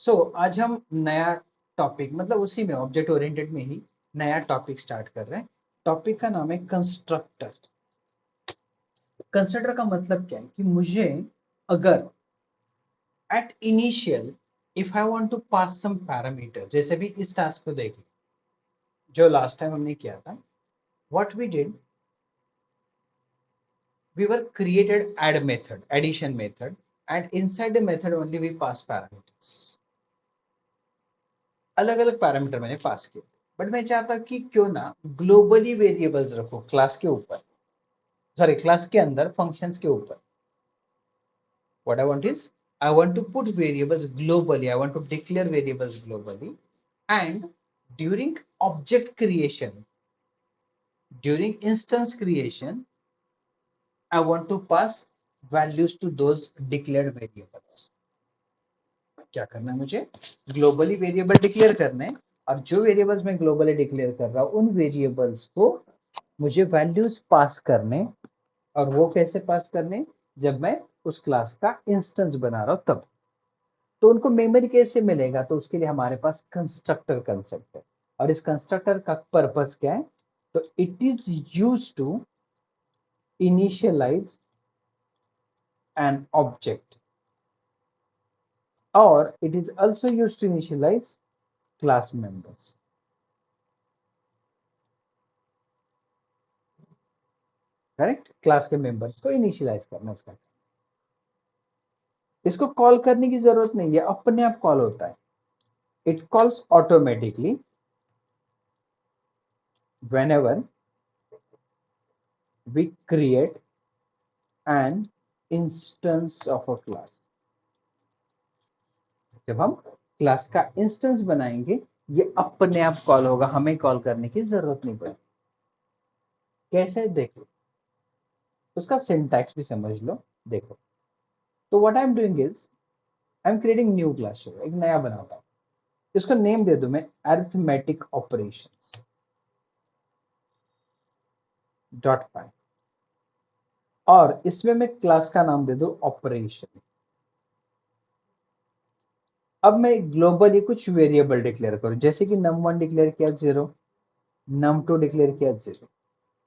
आज हम नया टॉपिक मतलब उसी में ऑब्जेक्ट ओरिएंटेड में ही नया टॉपिक स्टार्ट कर रहे हैं। टॉपिक का नाम है कंस्ट्रक्टर। कंस्ट्रक्टर का मतलब क्या है कि मुझे अगर at initial if I want to pass some parameter, जैसे भी इस टास्क को देख जो लास्ट टाइम हमने किया था, what we did, we were created add method, addition method, and inside the method only we pass parameters। अलग अलग पैरामीटर मैंने पास किए, बट मैं चाहता कि क्यों ना ग्लोबली वेरिएबल्स रखो क्लास के ऊपर, सॉरी क्लास के अंदर फंक्शंस के ऊपर। What I want is, I want to put variables globally, I want to declare variables globally, and during object creation, during instance creation, I want to pass values to those declared variables. क्या करना है मुझे, globally variable declare करने, और जो variables मैं globally declare कर रहा हूं उन वेरिएबल्स को मुझे वैल्यूज पास करने। और वो कैसे पास करने, जब मैं उस क्लास का इंस्टेंस बना रहा हूं तब। तो उनको मेमोरी कैसे मिलेगा, तो उसके लिए हमारे पास कंस्ट्रक्टर कंसेप्ट है। और इस कंस्ट्रक्टर का पर्पस क्या है, तो it is use to initialize an object, और it is also used to initialize class members। Correct, class के मेंबर्स को इनिशियलाइज करना इसका। इसको कॉल करने की जरूरत नहीं है, अपने आप कॉल होता है। It calls automatically whenever we create an instance of a class। जब हम क्लास का इंस्टेंस बनाएंगे ये अपने आप कॉल होगा, हमें कॉल करने की जरूरत नहीं पड़ेगी। कैसे, देखो उसका सिंटैक्स भी समझ लो। देखो, तो what I am doing is I am creating new class, एक नया बनाता हूं। इसको नेम दे दूं मैं अरिथमेटिक ऑपरेशंस डॉट पाई, और इसमें मैं क्लास का नाम दे दूं ऑपरेशन। अब मैं ग्लोबली कुछ वेरिएबल डिक्लेयर करूं, जैसे कि num1 डिक्लेयर किया 0, num2 डिक्लेयर किया 0।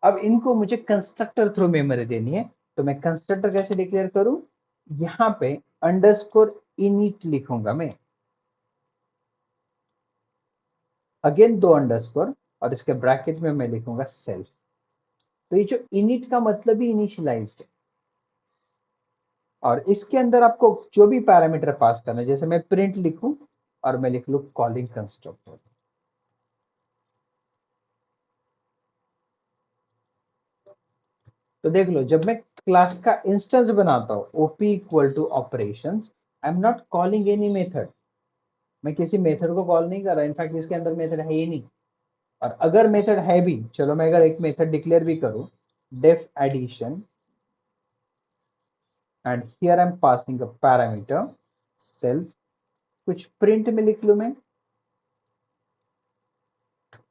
अब इनको मुझे कंस्ट्रक्टर थ्रू मेमोरी देनी है, तो मैं कंस्ट्रक्टर कैसे डिक्लेयर करूं, यहां पे अंडरस्कोर इनिट लिखूंगा मैं, अगेन दो अंडरस्कोर, और इसके ब्रैकेट में मैं लिखूंगा सेल्फ। तो ये जो इनिट का मतलब ही इनिशियलाइज्ड है, और इसके अंदर आपको जो भी पैरामीटर पास करना है, जैसे मैं प्रिंट लिखूं और मैं लिख लू कॉलिंग कंस्ट्रक्टर। तो देख लो, जब मैं क्लास का इंस्टेंस बनाता हूं OP equal to operation, I am not calling any method. मैं किसी मेथड को कॉल नहीं कर रहा, इनफैक्ट इसके अंदर मेथड है ही नहीं। और अगर मेथड है भी, चलो मैं अगर एक मेथड डिक्लेयर भी करूं, def addition, and here I am passing a parameter self, कुछ प्रिंट में लिख लू मैं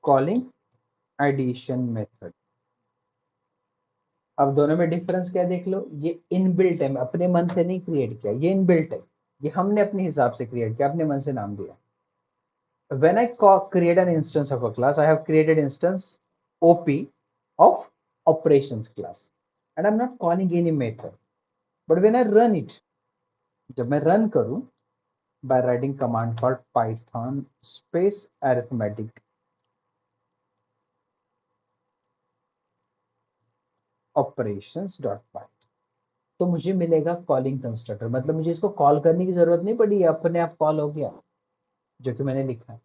कॉलिंग एडिशन मेथड। अब दोनों में डिफरेंस क्या देख लो, ये इनबिल्ट है, मैं अपने मन से नहीं क्रिएट किया, ये इनबिल्ट है, ये हमने अपने हिसाब से क्रिएट किया, अपने मन से नाम दिया। when I create an instance of a class, I have created instance OP of operations class, and I'm not calling any method. But when I run it, जब मैं run करूं, by writing command called python space arithmetic operations dot py, तो मुझे मिलेगा calling constructor. मतलब मुझे इसको call करने की जरूरत नहीं पड़ी, अपने आप कॉल हो गया, जो कि मैंने लिखा है।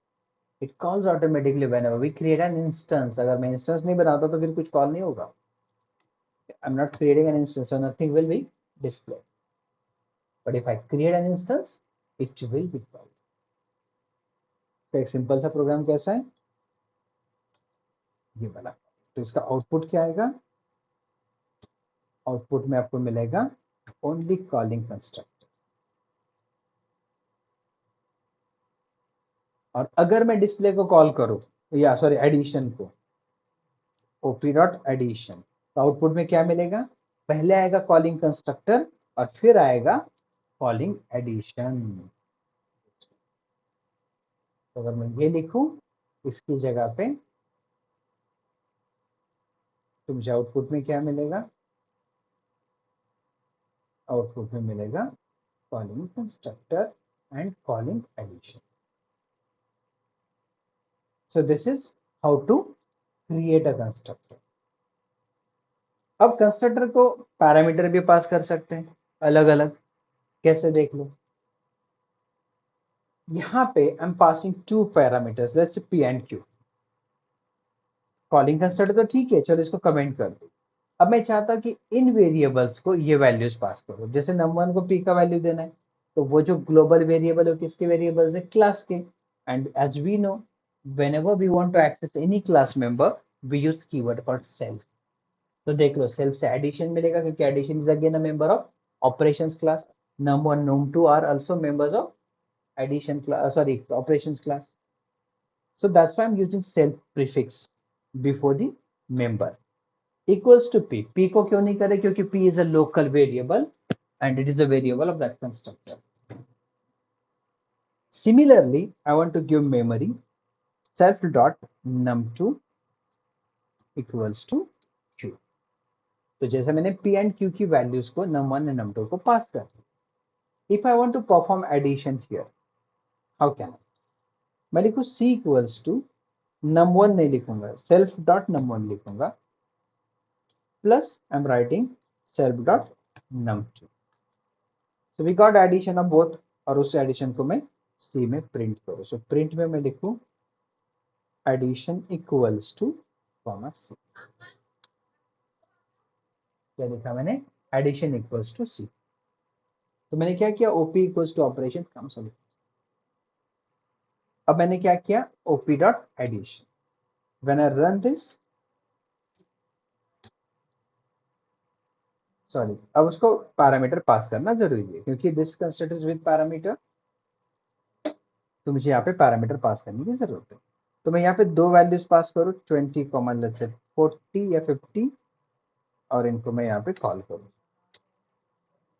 It calls automatically whenever we create an instance. अगर मैं इंस्टेंस नहीं बनाता तो फिर कुछ कॉल नहीं होगा। I'm not creating an instance, so nothing will be displayed. But if I create an instance, it will be called. तो एक सिंपल सा प्रोग्राम कैसा है, ये वाला। तो इसका आउटपुट क्या आएगा, आउटपुट में आपको मिलेगा ओनली कॉलिंग कंस्ट्रक्टर। और अगर मैं डिस्प्ले को कॉल करूं, या सॉरी एडिशन को, ओपी डॉट एडिशन, तो आउटपुट में क्या मिलेगा, पहले आएगा कॉलिंग कंस्ट्रक्टर और फिर आएगा कॉलिंग एडिशन। तो अगर मैं ये लिखूं इसकी जगह पे तो मुझे आउटपुट में क्या मिलेगा, आउटपुट में मिलेगा calling constructor and calling addition. So this is how to create a constructor. अब कंस्ट्रक्टर को पैरामीटर भी पास कर सकते हैं अलग अलग. कैसे देख लो, यहाँ पे आई am passing two parameters, let's say p and q. Calling constructor तो ठीक है, चलो इसको कमेंट कर दो. अब मैं चाहता हूँ कि इन वेरिएबल्स को ये वैल्यूज पास करो. जैसे नंबर 1 को p का वैल्यू देना है, तो वो जो ग्लोबल वेरिएबल है किसके वेरिएबल्स है, क्लास के. And as we know, whenever we want to access any class member, we use keyword called self. तो देख लो, सेल्फ से एडिशन मिलेगा क्योंकि addition is again a member of operations class. num1 num2 are also members of addition class, sorry operations class. So that's why I'm using self prefix before the member. Equals to p. p को क्यों नहीं करे, क्योंकि p is a local variable and it is a variable of that constructor. Similarly, I want to give memory self dot num2 equals to q. तो जैसे मैंने p and q की values को num1 and num2 को पास कर. If I want to perform addition here, how can I? मैं लिखूं c equals to num1 नहीं लिखूंगा, self dot num1 लिखूंगा, plus I'm writing self dot num2. So we got addition of both, और उस addition को मैं c में प्रिंट करूं. सो प्रिंट में मैं लिखूं addition equals to comma c. क्या लिखा मैंने, एडिशन इक्वल्स टू c. तो मैंने क्या किया, op इक्वल्स टू ऑपरेशन कम. सॉरी, अब मैंने क्या किया, op dot addition. When I run this, sorry, अब उसको पैरामीटर पास करना जरूरी है क्योंकि this constructor is with parameter, तो मुझे यहाँ पे पैरामीटर पास करने की जरूरत है. तो मैं यहाँ पे दो वैल्यूज पास करूँ, 20 कॉमा लेट्स से 40 या 50, और इनको मैं यहाँ पे कॉल करूँ.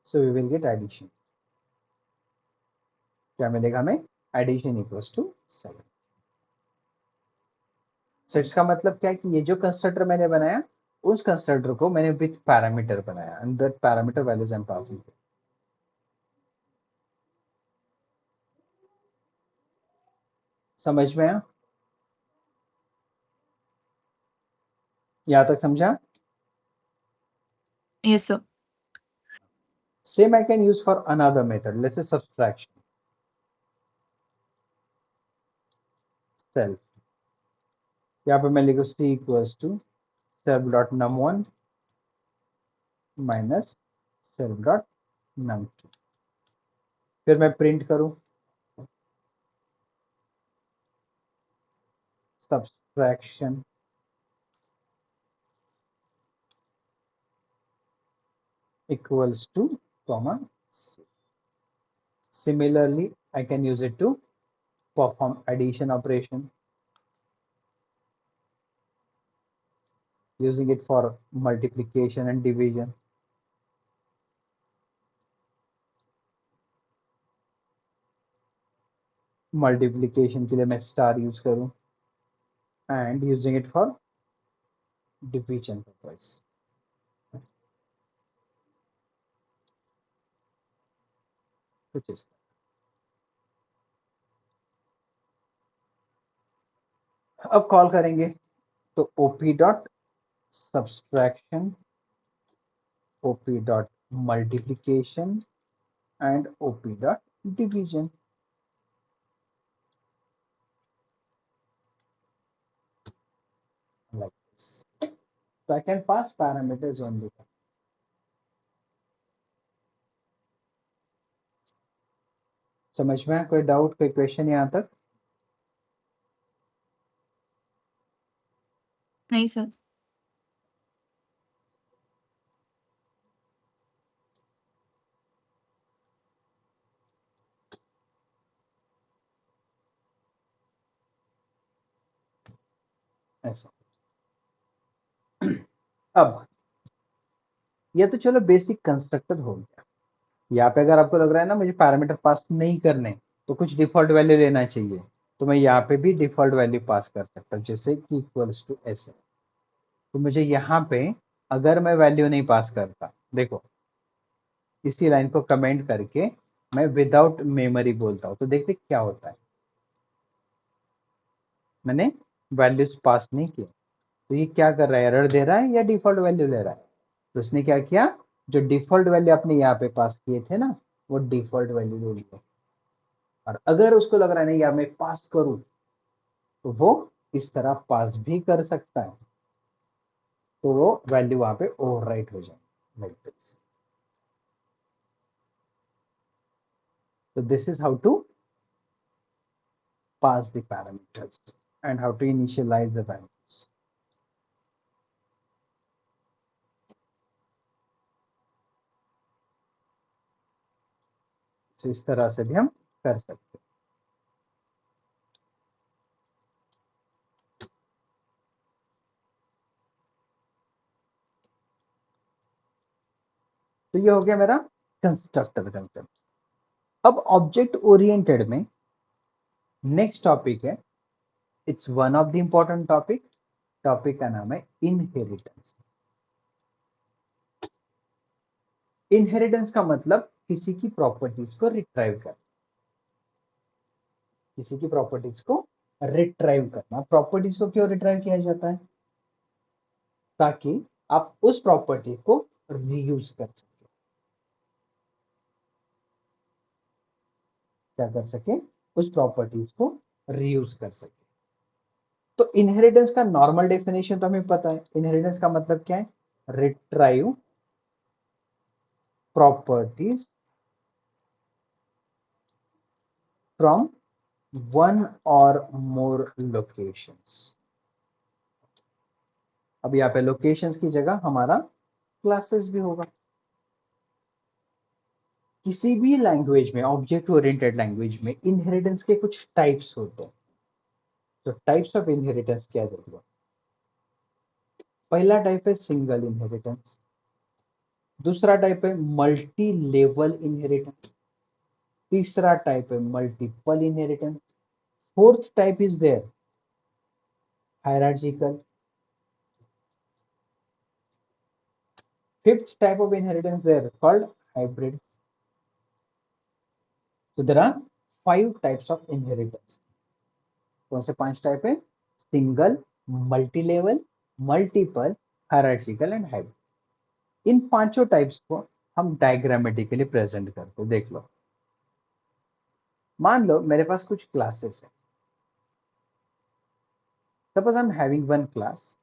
So we will get addition. क्या मिलेगा हमें, एडिशन इक्वल्स टू 7. सो इसका मतलब क्या है कि ये जो कंस्ट्रक्टर मैंने बनाया, उस कंस्ट्रक्टर को मैंने विथ पैरामीटर बनाया and that parameter values I am passing. समझ में आया, यहाँ तक समझा? Yes, sir. Same I can use for another method. Let's say subtraction. Self. यहाँ पे मैं लिखूँ c equals to self dot num1 minus self dot num2. फिर मैं प्रिंट करूँ subtraction equals to comma c. Similarly, I can use it to perform addition operation, using it for multiplication and division. Multiplication के लिए मैं star use करूं and using it for division purpose. Which is, अब call करेंगे तो op dot subtraction, op dot multiplication and op dot division. Like this. So I can pass parameters on the. समझ में आया? कोई डाउट, कोई question यहाँ तक? नहीं sir. ऐसा. अब ये तो चलो बेसिक कंस्ट्रक्टर हो गया. यहाँ पे अगर आपको लग रहा है ना मुझे पैरामीटर पास नहीं करने, तो कुछ डिफॉल्ट वैल्यू लेना चाहिए, तो मैं यहाँ पे भी डिफॉल्ट वैल्यू पास कर सकता हूँ, जैसे कि इक्वल्स टू ऐसे। तो मुझे यहाँ पे अगर मैं वैल्यू नहीं पास करता, देखो इसी लाइन को कमेंट करके मैं विदाउट मेमोरी बोलता हूँ, तो देखते क्या होता है। मैंने वैल्यूज पास नहीं किया, तो ये क्या कर रहा है, एरर दे रहा है या डिफॉल्ट वैल्यू ले रहा है। तो उसने क्या किया, जो डिफॉल्ट वैल्यू आपने यहाँ पे पास किए थे ना, वो डिफॉल्ट वैल्यू ले लिया। और अगर उसको लग रहा है नहीं यार मैं पास करूं, तो वो इस तरह पास भी कर सकता है, तो वो वैल्यू वहां पे ओवरराइट हो जाए लाइक दिस। तो this is how to pass the parameters and how to initialize the values. तो इस तरह से भी हम कर सकते हैं। तो ये हो गया मेरा कंस्ट्रक्टर कंसेप्ट। अब ऑब्जेक्ट ओरिएंटेड में नेक्स्ट टॉपिक है, it's one of the important topic. Topic का नाम है इनहेरिटेंस। इनहेरिटेंस का मतलब किसी की प्रॉपर्टीज को रिट्राइव करना, किसी की प्रॉपर्टीज को रिट्राइव करना। प्रॉपर्टीज को क्यों रिट्राइव किया जाता है, ताकि आप उस प्रॉपर्टी को रीयूज कर सके। क्या कर सके, उस प्रॉपर्टीज को रीयूज कर सके। तो इनहेरिटेंस का नॉर्मल डेफिनेशन तो हमें पता है। इनहेरिटेंस का मतलब क्या है, रिट्राइव प्रॉपर्टीज फ्रॉम वन और मोर लोकेशंस। अब यहाँ पे लोकेशंस की जगह हमारा क्लासेस भी होगा। किसी भी लैंग्वेज में, ऑब्जेक्ट ओरिएंटेड लैंग्वेज में इनहेरिटेंस के कुछ टाइप्स होते हैं। तो टाइप्स ऑफ इनहेरिटेंस क्या देखो, पहला टाइप है सिंगल इनहेरिटेंस, दूसरा टाइप है मल्टी लेवल इनहेरिटेंस, तीसरा टाइप है multiple inheritance, fourth type is there hierarchical, fifth type of inheritance there called hybrid. So there are 5 types of inheritance. कौन से 5 टाइप है, single, multi level, multiple, hierarchical and hybrid. इन पांचों types को हम diagrammatically present करते, देख लो। मान लो मेरे पास कुछ क्लासेस है, suppose I am having one class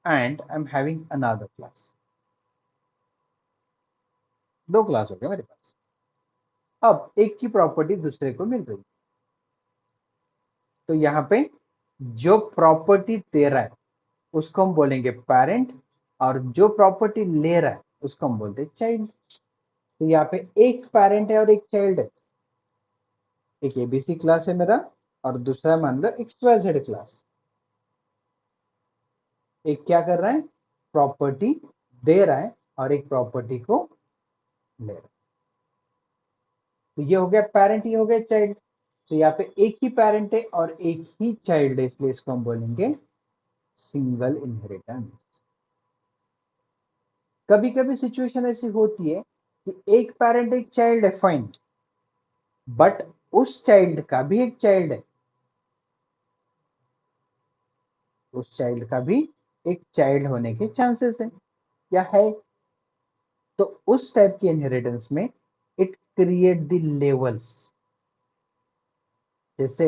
and I am having another class. दो क्लास हो गए मेरे पास। अब एक की प्रॉपर्टी दूसरे को मिल रही, तो यहाँ पे जो प्रॉपर्टी दे रहा है उसको हम बोलेंगे पेरेंट, और जो प्रॉपर्टी ले रहा है उसको हम बोलते हैं चाइल्ड। तो यहाँ पे एक पेरेंट है और एक चाइल्ड है। एक एबीसी क्लास है मेरा, और दूसरा मान लो XYZ क्लास। एक क्या कर रहा है, प्रॉपर्टी दे रहा है, और एक प्रॉपर्टी को ले रहा है। तो ये हो गया पेरेंट, ये हो गया चाइल्ड। तो यहाँ पे एक ही पेरेंट है और एक ही चाइल्ड है, इसलिए इसको हम बोलेंगे सिंगल इनहेरिटेंस। कभी कभी सिचुएशन ऐसी होती है कि एक पेरेंट एक चाइल्ड है, फाइन, बट उस चाइल्ड का भी एक चाइल्ड है, उस चाइल्ड का भी एक चाइल्ड होने के चांसेस है या है। तो उस टाइप की इनहेरिटेंस में इट क्रिएट द लेवल्स। जैसे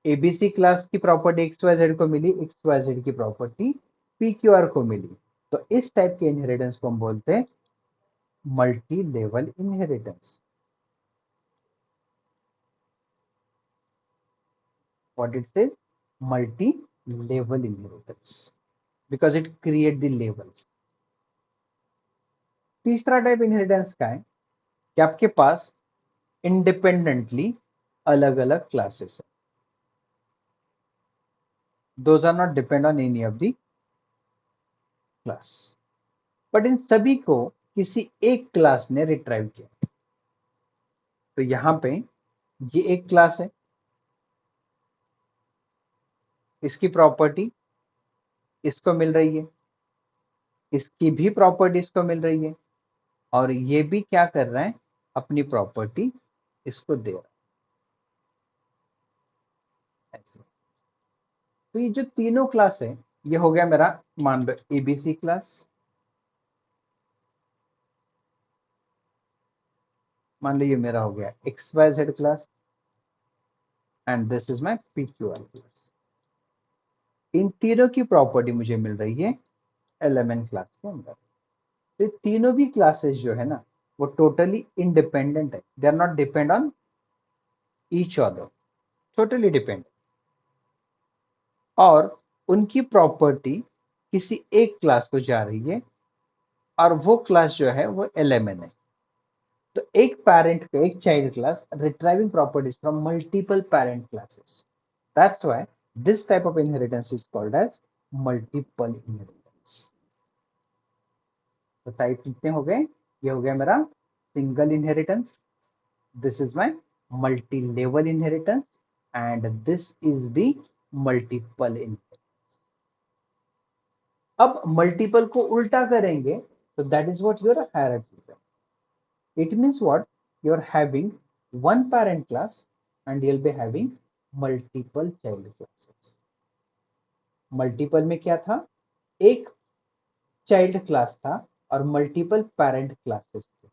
एबीसी क्लास की प्रॉपर्टी XYZ को मिली, XYZ की प्रॉपर्टी PQR को मिली, तो इस टाइप के इनहेरिटेंस को हम बोलते हैं multi level inheritance. What it says, multi level inheritance, because it create the levels. तीसरा टाइप इनहेरिटेंस का है कि आपके पास इंडिपेंडेंटली अलग अलग क्लासेस है, those are not depend on any of the class, but इन सभी को किसी एक क्लास ने रिट्राइव किया। तो यहां पे ये एक क्लास है, इसकी प्रॉपर्टी इसको मिल रही है, इसकी भी प्रॉपर्टी इसको मिल रही है, और ये भी क्या कर रहा है, अपनी प्रॉपर्टी इसको दे रहा है ऐसे। तो ये जो तीनों क्लास है, ये हो गया मेरा, मान लो एबीसी क्लास, मान लो ये मेरा हो गया X Y Z class, and this is my P Q R class. इन तीनों की प्रॉपर्टी मुझे मिल रही है एलिमेंट क्लास के अंदर। तो ये तीनों भी क्लासेस जो है ना, वो टोटली इंडिपेंडेंट है, they are not depend on each other, totally depend. और उनकी प्रॉपर्टी किसी एक क्लास को जा रही है, और वो क्लास जो है वो एलिमेंट है। तो एक पैरेंट का एक child class retrieving properties from multiple parent classes, that's why this type of inheritance is called as multiple inheritance. तो टाइप कितने हो गए, ये हो गया मेरा single inheritance, this is my multi level inheritance, and this is the multiple inheritance. अब multiple को उल्टा करेंगे, तो that is what your hierarchy. It means what? You're having one parent class and you'll be having multiple child classes. Multiple में क्या था, एक child class था और मल्टीपल पेरेंट क्लासेस थे।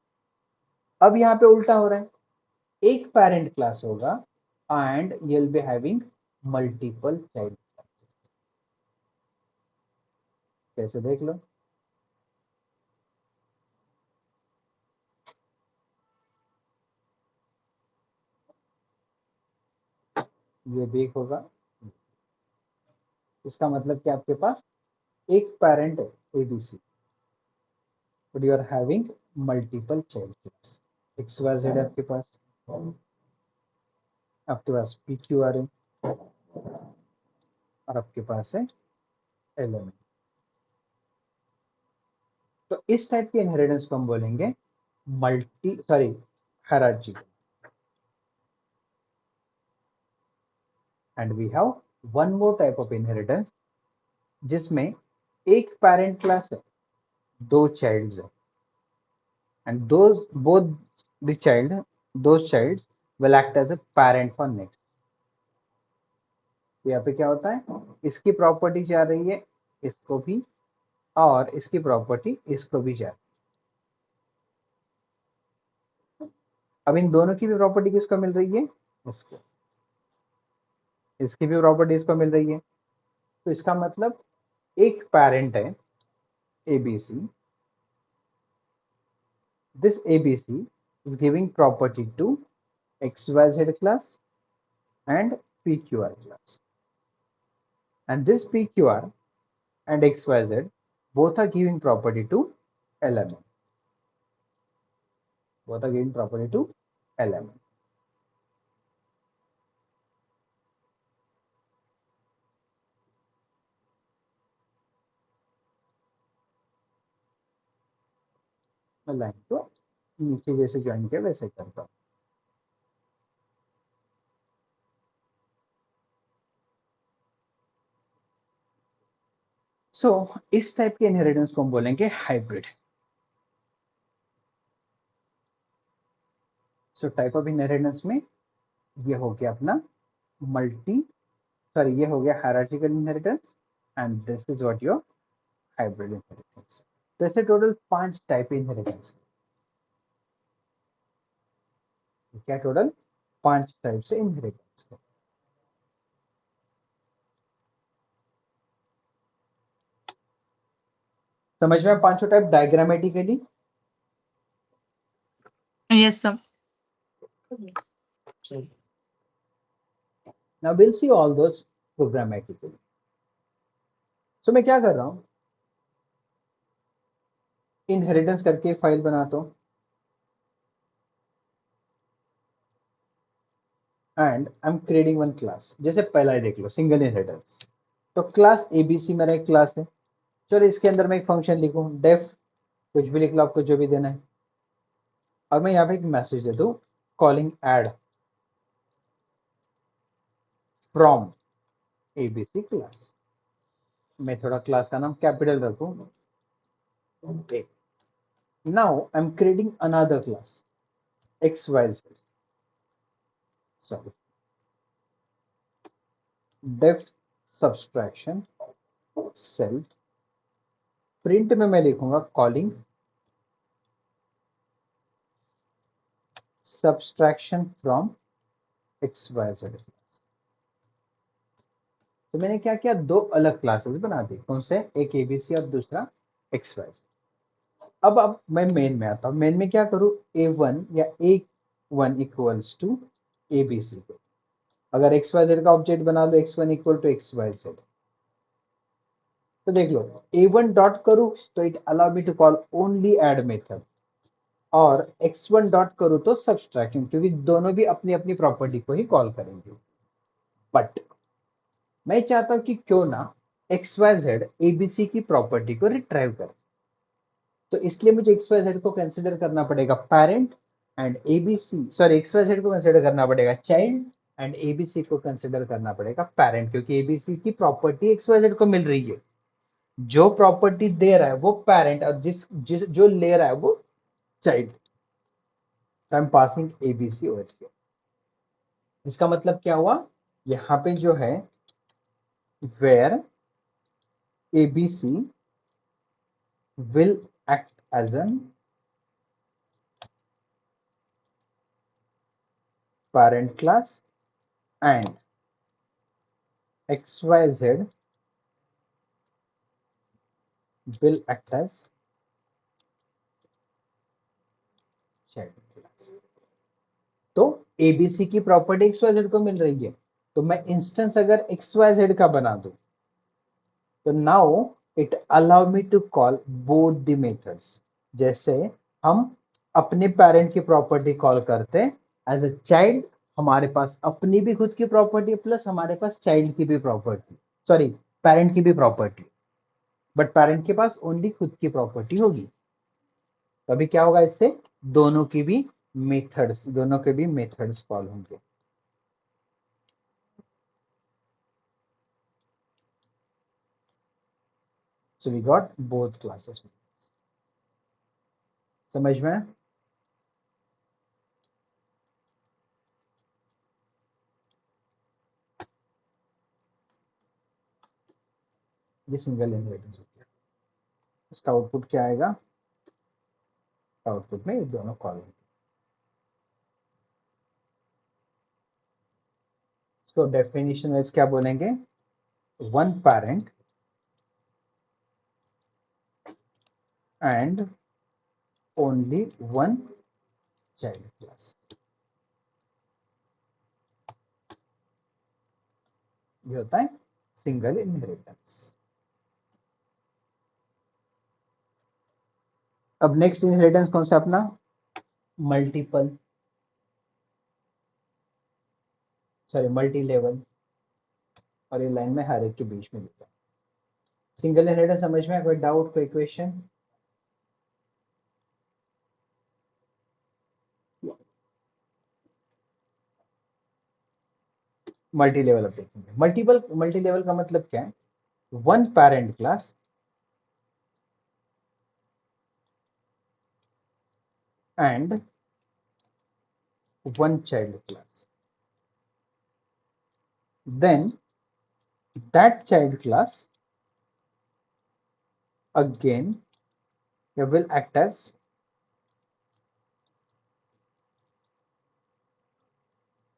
अब यहाँ पे उल्टा हो रहा है, एक पेरेंट क्लास होगा and you'll be having multiple child classes. कैसे, देख लो, ये भी एक होगा। इसका मतलब कि आपके पास एक पेरेंट है ABC, but you are having multiple child class, X Y Z आपके पास पी क्यू आर है, और आपके पास है एलिमेंट। तो इस टाइप के इनहेरिटेंस को हम बोलेंगे hierarchy. And we have one more type of inheritance, जिसमें एक पेरेंट क्लास है, दो चाइल्ड्स है, and those both the child those childs will act as a parent for next. यहाँ पे क्या होता है, इसकी प्रॉपर्टी जा रही है इसको भी, और इसकी प्रॉपर्टी इसको भी जा रही है। अब इन दोनों की भी प्रॉपर्टी किसको मिल रही है, इसको, इसकी भी प्रॉपर्टी इसको मिल रही है। तो इसका मतलब एक पेरेंट है ABC, this ABC is giving property to XYZ class and PQR class. And this PQR and XYZ both are giving property to element. Both are giving property to element. मैं line को नीचे जैसे join किया वैसे करता हूँ। सो इस type के इनहेरिटेंस को हम बोलेंगे hybrid. So type of inheritance में ये हो गया अपना ये हो गया hierarchical inheritance, and this is what your hybrid inheritance. तो ऐसे टोटल 5 टाइप इनहेरिटेंस, क्या टोटल 5 टाइप से इनहेरिटेंस है। समझ में पांचों type diagrammatically? Yes, sir. Now will see all those programmatically. So मैं क्या कर रहा हूं, इनहेरिटेंस करके फाइल बनाता हूं, and I am creating one class. जैसे पहला ही देख लो, सिंगल इनहेरिटेंस। तो क्लास एबीसी मेरा एक क्लास है, चलो इसके अंदर मैं एक फंक्शन लिखूं डेफ, कुछ भी लिख लो आपको जो भी देना है, और मैं यहाँ पे एक मैसेज दे दूं calling add from ABC class. मैं थोड़ा क्लास का नाम कैपिटल रखूं। Okay, now I am creating another class XYZ, sorry, def subtraction self, print में मैं लिखूंगा कॉलिंग सब्सट्रैक्शन फ्रॉम XYZ। तो मैंने क्या किया, दो अलग क्लासेस बना दी। कौन से? एक एबीसी और दूसरा XYZ। अब मैं मेन में आता हूँ। मेन में क्या करूँ, A1 या A1 इक्वल्स टू एबीसी को। अगर XYZ का ऑब्जेक्ट बना लो, X1 इक्वल टू XYZ। तो देख लो, A1 डॉट करूँ तो it allow me to call only add method, और X1 डॉट करूँ तो सब्सट्रैक्टिंग, क्योंकि दोनों भी अपनी अपनी प्रॉपर्टी को ही कॉल करेंगे। बट मैं चाहता हूं कि क्यों ना XYZ ABC की प्रॉपर्टी को रिट्राइव करे। तो इसलिए मुझे XYZ को कंसिडर करना पड़ेगा parent, and ABC, sorry, XYZ को कंसिडर करना पड़ेगा चाइल्ड, एंड ABC को कंसिडर करना पड़ेगा पेरेंट, क्योंकि ABC की प्रॉपर्टी XYZ को मिल रही है। जो प्रॉपर्टी दे रहा है वो पेरेंट, और जिस जो ले रहा है वो child. I am passing ABC over here. इसका मतलब क्या हुआ, यहाँ पे जो है where ABC will act as an parent class and XYZ will act as child class। तो ABC की प्रॉपर्टी XYZ को मिल रही है, तो मैं इंस्टेंस अगर XYZ का बना दूं, तो now it allow me to call both the methods. जैसे हम अपने पेरेंट की प्रॉपर्टी कॉल करते हैं, एज अ चाइल्ड हमारे पास अपनी भी खुद की प्रॉपर्टी प्लस हमारे पास चाइल्ड की भी प्रॉपर्टी, सॉरी, पेरेंट की भी प्रॉपर्टी, बट पेरेंट के पास ओनली खुद की प्रॉपर्टी होगी। तो अभी क्या होगा, इससे दोनों के भी मेथड्स कॉल होंगे। So we got both classes. समझ में? ये सिंगल इनहेरिटेंस हो गया। इसका आउटपुट क्या आएगा, आउटपुट में ये दोनों कॉल होंगे। इसको डेफिनेशन वाइज क्या बोलेंगे, one parent and only one child class. ये होता है सिंगल इनहेरिटेंस। अब नेक्स्ट इनहेरिटेंस कौन सा अपना, मल्टीपल, सॉरी, मल्टी लेवल, और ये लाइन में हर एक के बीच में लिखा है। सिंगल इनहेरिटेंस समझ में? कोई डाउट, कोई क्वेश्चन? मल्टी लेवल अब देखेंगे। मल्टी लेवल का मतलब क्या है, one parent class and one child class, then that child class again will act as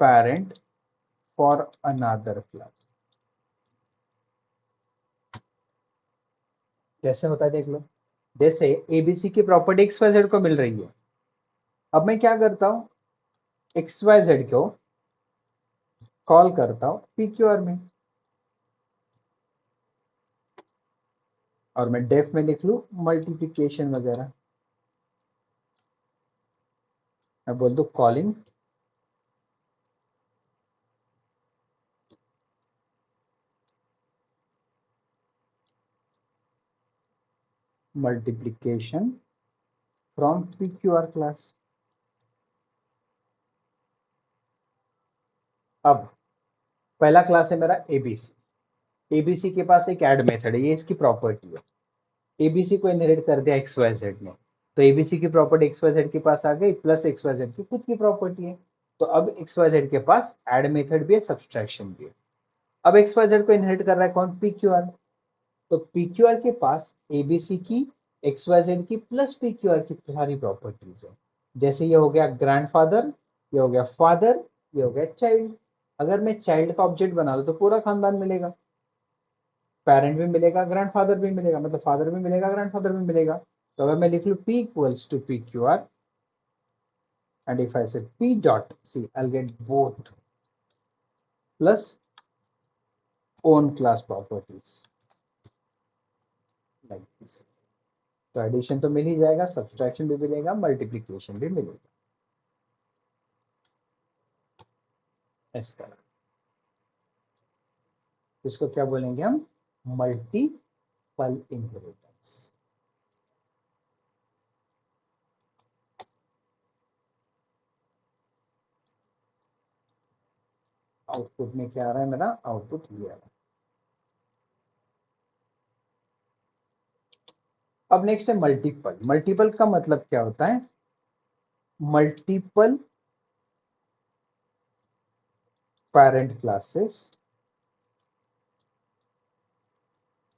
parent for another class। कैसे होता है देख लो। जैसे एबीसी की प्रॉपर्टी XYZ को मिल रही है, अब मैं क्या करता हूं, XYZ को कॉल करता हूं PQR में, और मैं डेफ में लिख लू मल्टीप्लीकेशन वगैरह। मैं बोल दू calling multiplication from PQR class. अब पहला क्लास है मेरा एबीसी, एबीसी के पास एक ऐड मेथड है, ये इसकी प्रॉपर्टी है। एबीसी को इनहेरिट कर दिया एक्स वाई जेड ने, तो एबीसी की प्रॉपर्टी एक्स वाई जेड के पास आ गई, प्लस एक्स वाई जेड की खुद की प्रॉपर्टी है। तो अब एक्स वाई जेड के पास ऐड मेथड भी है, सब्सट्रैक्शन भी है। अब एक्स वाई जेड को इनहेरिट कर रहा है कौन? P Q are. तो पी क्यू आर के पास एबीसी की, एक्स वाई जेड की प्लस पी क्यू आर की सारी प्रॉपर्टीज है। जैसे ये हो गया ग्रैंडफादर, ये हो गया फादर, ये हो गया चाइल्ड। अगर मैं चाइल्ड का ऑब्जेक्ट बना लूं तो पूरा खानदान मिलेगा, पेरेंट भी मिलेगा, ग्रैंडफादर भी मिलेगा, मतलब फादर भी मिलेगा, ग्रैंडफादर भी मिलेगा। तो अगर मैं लिख लूं P equals to P Q R, and if I say P dot C, I'll get both plus own class properties like this. तो एडिशन तो मिल ही जाएगा, सब्सट्रैक्शन भी मिलेगा, मल्टीप्लीकेशन भी मिलेगा, इस तरह। इसको क्या बोलेंगे हम? Multiple inheritance. आउटपुट में क्या आ रहा है मेरा? आउटपुट ये आ रहा है। अब नेक्स्ट है मल्टीपल। मल्टीपल का मतलब क्या होता है? Multiple parent classes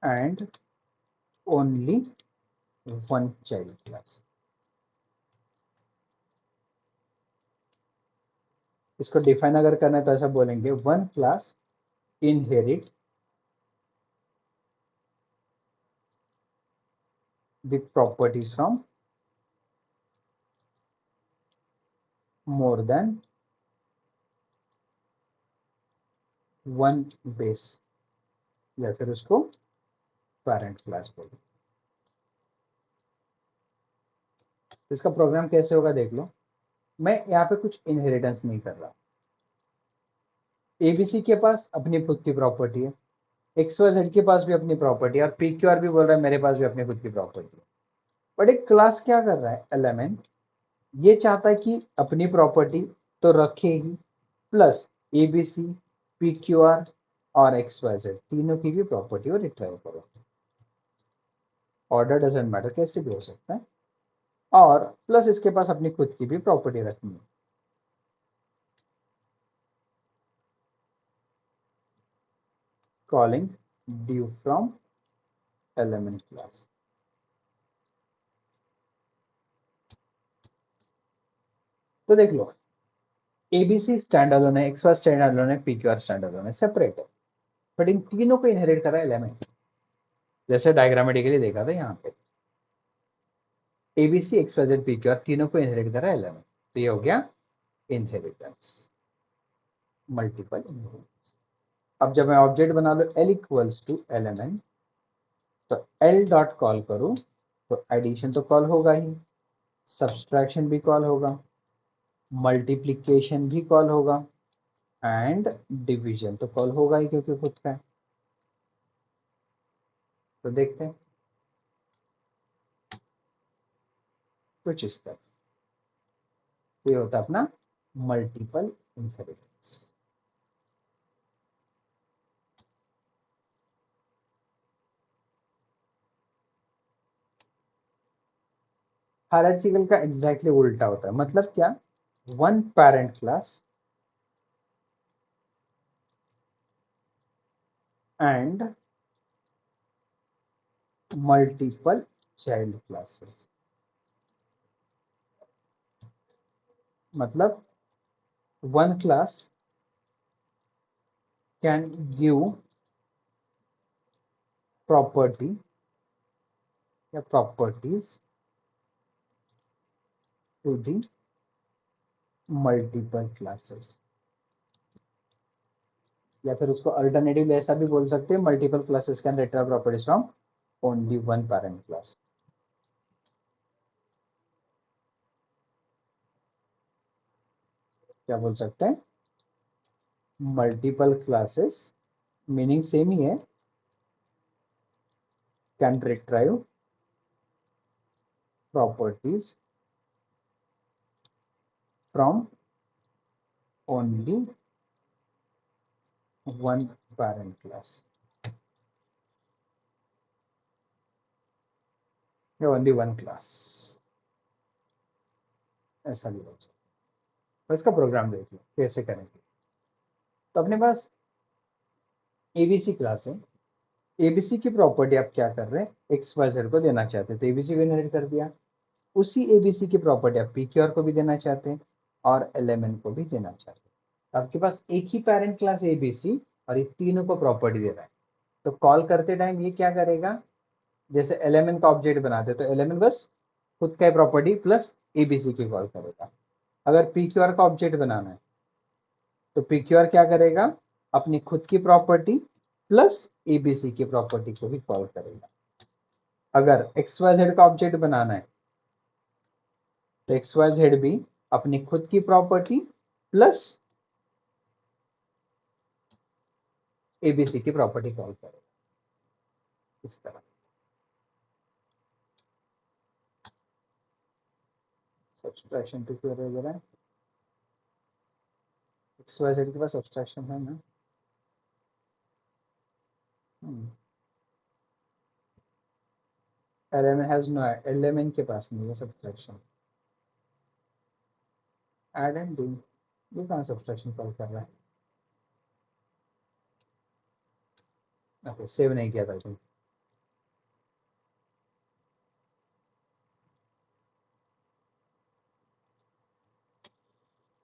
and only one child class। इसको डिफाइन अगर करना है तो ऐसा बोलेंगे, one class inherit with properties from more than one base, या फिर उसको पेरेंट क्लास बोलो। तो इसका प्रोग्राम कैसे होगा देख लो। मैं यहाँ पे कुछ इनहेरिटेंस नहीं कर रहा। एबीसी के पास अपनी खुद की प्रॉपर्टी है, एक्स वाई जेड के पास भी अपनी प्रॉपर्टी है, और पी क्यू आर भी बोल रहा है मेरे पास भी अपनी खुद की प्रॉपर्टी है। बट एक क्लास क्या कर रहा है? एलिमेंट ये चाहता है कि अपनी प्रॉपर्टी तो रखे ही, plus ABC, P Q R और एक्स वाई जेड तीनों की भी प्रॉपर्टी को रिट्राइव करो। ऑर्डर डजेंट मैटर, कैसे भी हो सकता है, और प्लस इसके पास अपनी खुद की भी प्रॉपर्टी रखनी है। Calling due from element class. तो देख लो, एबीसी स्टैंड अलोन है, एक्स वाई स्टैंड अलोन है, P Q are stand alone है, सेपरेट है, बट इन तीनों को इनहेरिट करा एलिमेंट, जैसे डायग्रामेटिकली देखा था यहाँ पे। ABC, X Y Z, P Q R तीनों को इनहेरिट करा एलिमेंट, तो ये हो गया इनहेरिटेंस, मल्टीपल इनहेरिटेंस। अब जब मैं ऑब्जेक्ट बना लो एल इक्वल्स टू एलिमेंट, तो एल डॉट कॉल करूं तो एडिशन तो कॉल होगा ही, सब्सट्रैक्शन भी कॉल होगा, मल्टीप्लीकेशन भी कॉल होगा, एंड डिवीजन तो कॉल होगा ही क्योंकि खुद का है। तो देखते हैं कुछ इस तरह। ये होता है अपना मल्टीपल इनहेरिटेंस। हायरार्चिकल का एग्जैक्टली उल्टा होता है। मतलब क्या? One parent class and multiple child classes. मतलब one class can give property या properties to the multiple classes, या फिर उसको अल्टरनेटिवली ऐसा भी बोल सकते हैं, multiple classes can retrieve properties from only one parent class. क्या बोल सकते हैं? मल्टीपल क्लासेस, मीनिंग सेम ही है, can retrieve properties from only one parent class. Only one class, ऐसा भी हो सकता है। इसका प्रोग्राम देख लो कैसे करेंगे। तो अपने पास एबीसी क्लास है, एबीसी की प्रॉपर्टी आप क्या कर रहे हैं, एक्स वाई जेड को देना चाहते हैं, तो एबीसी को इनहेरिट कर दिया। उसी एबीसी की प्रॉपर्टी आप पी क्यू आर को भी देना चाहते हैं और एलएमएन को भी देना चाहते हैं। आपके पास एक ही पेरेंट क्लास एबीसी और ये तीनों को प्रॉपर्टी दे रहा है। तो कॉल करते टाइम ये क्या करेगा, जैसे एलएमएन का ऑब्जेक्ट बनाते तो एलएमएन बस खुद का प्रॉपर्टी प्लस एबीसी की कॉल करेगा। अगर पी क्यू आर का ऑब्जेक्ट बनाना है तो पी क्यू आर क्या करेगा, अपनी खुद की प्रॉपर्टी प्लस एबीसी की प्रॉपर्टी को भी कॉल करेगा। अगर एक्स वाई जेड का ऑब्जेक्ट बनाना है तो एक्स वाई जेड भी अपनी खुद की प्रॉपर्टी प्लस एबीसी की प्रॉपर्टी कॉल करेगा, इस तरह। सब्सट्रैक्शन टू क्यों रह है, एक्स वाई जेड के पास सब्सट्रैक्शन है ना। एलएमएन हैज नो, एलएमएन के पास नहीं है सब्सट्रैक्शन। ऐड एंड डू, ये कहाँ सब्सट्रैक्शन कॉल कर रहा है। ओके, सेव नहीं किया था तुम।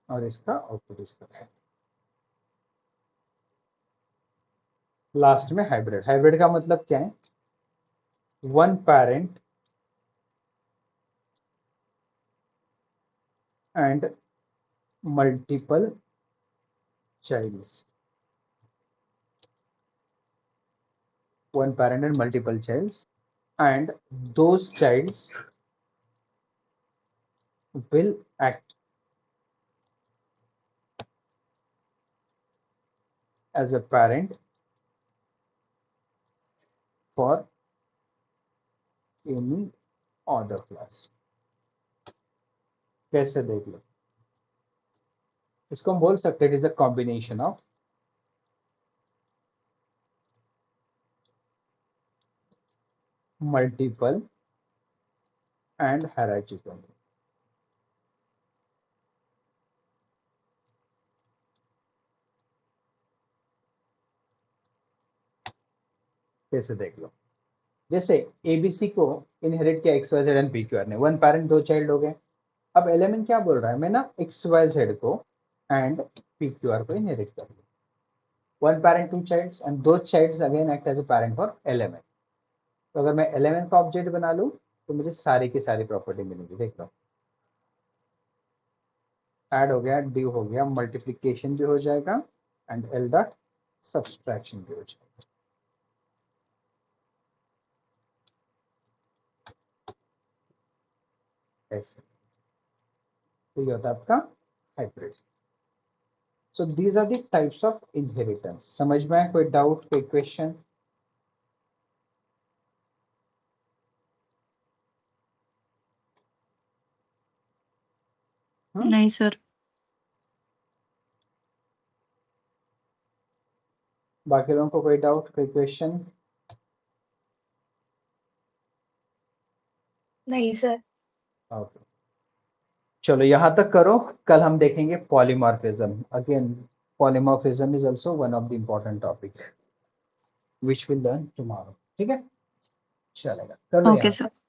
और इसका आउटपुट इस तरह है। लास्ट में हाइब्रिड, हाइब्रिड का मतलब क्या है, one parent and multiple childs, one parent and multiple childs, and those childs will act as a parent for any other class। कैसे देख लो, इसको हम बोल सकते हैं it is a combination of multiple and hierarchical. कैसे देख लो, जैसे एबीसी को इनहेरिट किया X Y Z and P Q R ने, वन पेरेंट दो चाइल्ड हो गए। अब एलिमेंट क्या बोल रहा है, मैं ना एक्स वाई जेड को एंड पी क्यू आर को इनहेरिट कर लूं। One parent two childs and दो childs again act as a parent for element. तो अगर मैं एलिमेंट का ऑब्जेक्ट बना लूं तो मुझे सारी की सारी प्रॉपर्टी मिलेगी। देख लो, ऐड हो गया, डी हो गया, मल्टीप्लीकेशन भी हो जाएगा एंड एल डॉट सब्सट्रैक्शन भी हो जाएगा। ऐसे तो ये होता है आपका hybrid. So these are the types of inheritance. समझ में आया, कोई डाउट, कोई क्वेश्चन? नहीं सर। बाकी लोगों को कोई डाउट, कोई क्वेश्चन? नहीं सर। ओके, चलो यहां तक करो। कल हम देखेंगे polymorphism again. Polymorphism is also one of the important topic which will learn tomorrow. ठीक है, चलेगा, कर लो ओके यहाँ सर। तक।